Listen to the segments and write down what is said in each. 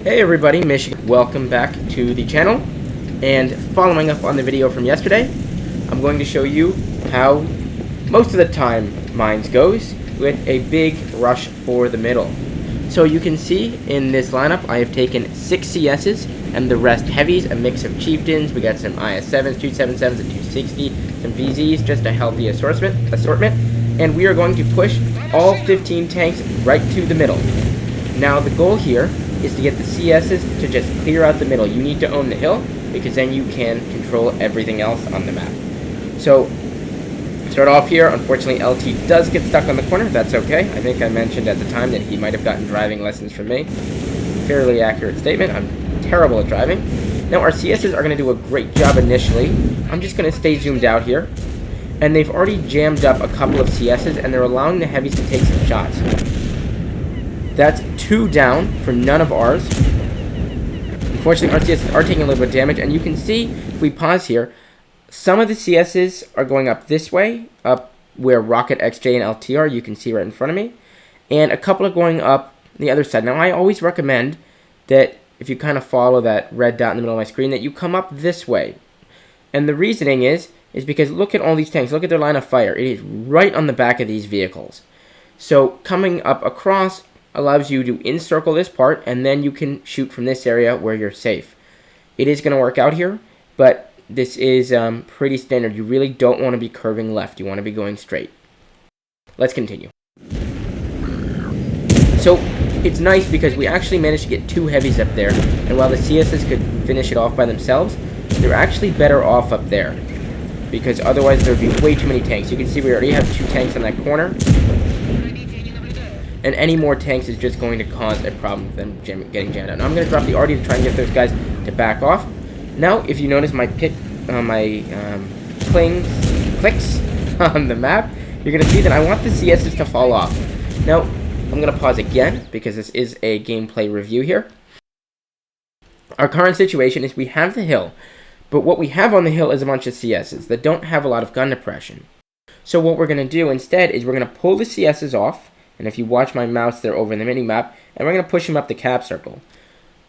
Hey everybody, Michigan. Welcome back to the channel. And following up on the video from yesterday, I'm going to show you how most of the time Mines goes with a big rush for the middle. So you can see in this lineup I have taken 6 CSs and the rest heavies, a mix of chieftains. We got some IS-7s, 277s, and 260, some VZs, just a healthy assortment. And we are going to push all 15 tanks right to the middle. Now the goal here is to get the CSs to just clear out the middle. You need to own the hill, because then you can control everything else on the map. So, start off here. Unfortunately, LT does get stuck on the corner. That's okay. I think I mentioned at the time that he might have gotten driving lessons from me. Fairly accurate statement. I'm terrible at driving. Now, our CSs are going to do a great job initially. I'm just going to stay zoomed out here. And they've already jammed up a couple of CSs, and they're allowing the heavies to take some shots. That's 2 down for none of ours. Unfortunately, our CSs are taking a little bit of damage, and you can see, if we pause here, some of the CSs are going up this way, up where Rocket, XJ, and LT are, you can see right in front of me, and a couple are going up the other side. Now, I always recommend that if you kind of follow that red dot in the middle of my screen, that you come up this way. And the reasoning is because look at all these tanks, look at their line of fire. It is right on the back of these vehicles. So, coming up across allows you to encircle this part, and then you can shoot from this area where you're safe. It is going to work out here, but this is pretty standard. You really don't want to be curving left. You want to be going straight. Let's continue. So, it's nice because we actually managed to get 2 heavies up there, and while the CSs could finish it off by themselves, they're actually better off up there, because otherwise there would be way too many tanks. You can see we already have 2 tanks on that corner, and any more tanks is just going to cause a problem with them getting jammed out. Now I'm going to drop the RD to try and get those guys to back off. Now, if you notice my clicks on the map, you're going to see that I want the CSs to fall off. Now, I'm going to pause again, because this is a gameplay review here. Our current situation is we have the hill, but what we have on the hill is a bunch of CSs that don't have a lot of gun depression. So what we're going to do instead is we're going to pull the CSs off, and if you watch my mouse, they're over in the mini-map, and we're going to push them up the cap circle.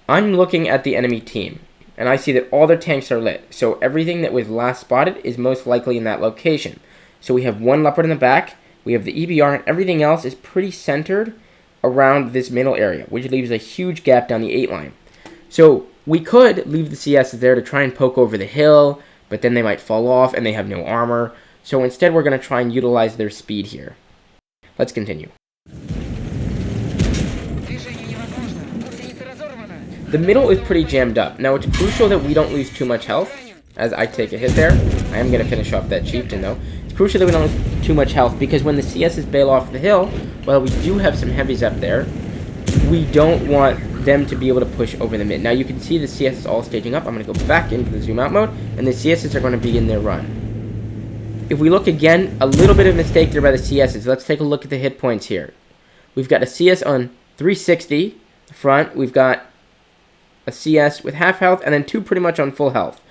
I'm looking at the enemy team, and I see that all their tanks are lit, so everything that was last spotted is most likely in that location. So we have 1 Leopard in the back, we have the EBR, and everything else is pretty centered around this middle area, which leaves a huge gap down the 8 line. So we could leave the CSs there to try and poke over the hill, but then they might fall off and they have no armor. So instead we're going to try and utilize their speed here. Let's continue. The middle is pretty jammed up. Now, it's crucial that we don't lose too much health, as I take a hit there. I am going to finish off that chieftain, though. It's crucial that we don't lose too much health, because when the CSs bail off the hill, while we do have some heavies up there, we don't want them to be able to push over the mid. Now, you can see the CSs all staging up. I'm going to go back into the zoom out mode, and the CSs are going to begin their run. If we look again, a little bit of mistake there by the CSs. Let's take a look at the hit points here. We've got a CS on 360 front. We've got a CS with half health, and then 2 pretty much on full health.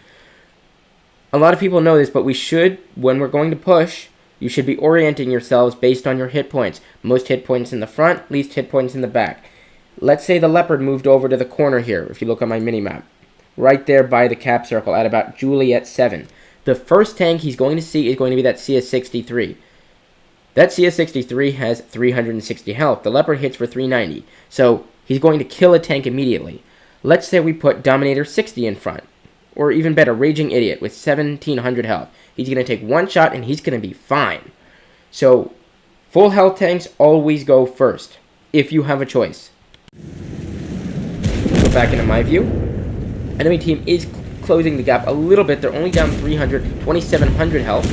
A lot of people know this, but we should, when we're going to push, you should be orienting yourselves based on your hit points. Most hit points in the front, least hit points in the back. Let's say the Leopard moved over to the corner here, if you look on my mini-map. Right there by the cap circle at about Juliet 7. The first tank he's going to see is going to be that CS63. That CS63 has 360 health. The Leopard hits for 390. So he's going to kill a tank immediately. Let's say we put Dominator 60 in front. Or even better, Raging Idiot with 1700 health. He's going to take 1 shot and he's going to be fine. So, full health tanks always go first, if you have a choice. Go back into my view. Enemy team is closing the gap a little bit. They're only down 2700 health.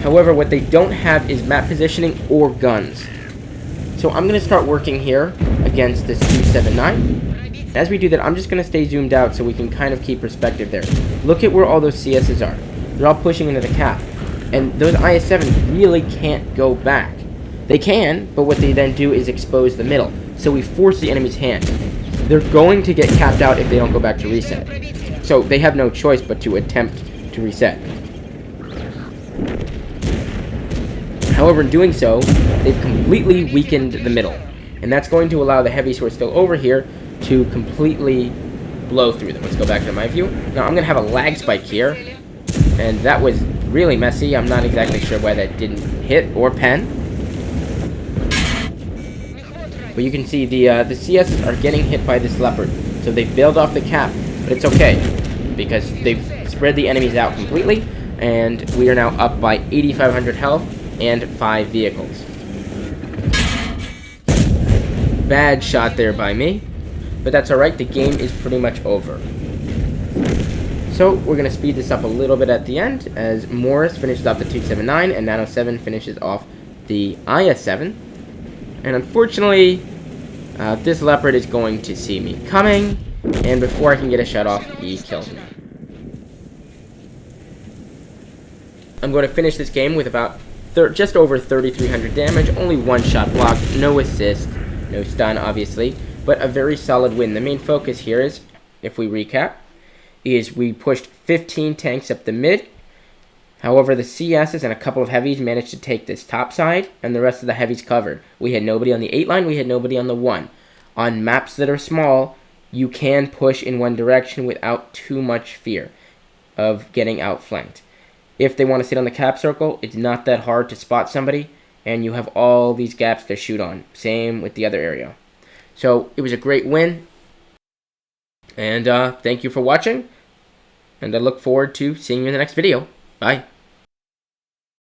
However, what they don't have is map positioning or guns. So I'm going to start working here against this 279. As we do that, I'm just going to stay zoomed out so we can kind of keep perspective there. Look at where all those CSs are. They're all pushing into the cap. And those IS-7s really can't go back. They can, but what they then do is expose the middle. So we force the enemy's hand. They're going to get capped out if they don't go back to reset. So they have no choice but to attempt to reset. However, in doing so, they've completely weakened the middle. And that's going to allow the heavies who are still over here to completely blow through them. Let's go back to my view. Now I'm going to have a lag spike here. And that was really messy. I'm not exactly sure why that didn't hit or pen. But you can see the CS are getting hit by this Leopard. So they've bailed off the cap. But it's okay, because they've spread the enemies out completely. And we are now up by 8,500 health and 5 vehicles. Bad shot there by me. But that's alright, the game is pretty much over. So we're going to speed this up a little bit at the end, as Morris finishes off the 279 and Nano 7 finishes off the IS-7. And unfortunately, this Leopard is going to see me coming, and before I can get a shot off, he kills me. I'm going to finish this game with about just over 3,300 damage, only one shot blocked, no assist, no stun obviously, but a very solid win. The main focus here is, if we recap, is we pushed 15 tanks up the mid. However, the CSs and a couple of heavies managed to take this top side, and the rest of the heavies covered. We had nobody on the 8 line, we had nobody on the 1. On maps that are small, you can push in one direction without too much fear of getting outflanked. If they want to sit on the cap circle, it's not that hard to spot somebody, and you have all these gaps to shoot on. Same with the other area. So, it was a great win, and thank you for watching. And I look forward to seeing you in the next video. Bye.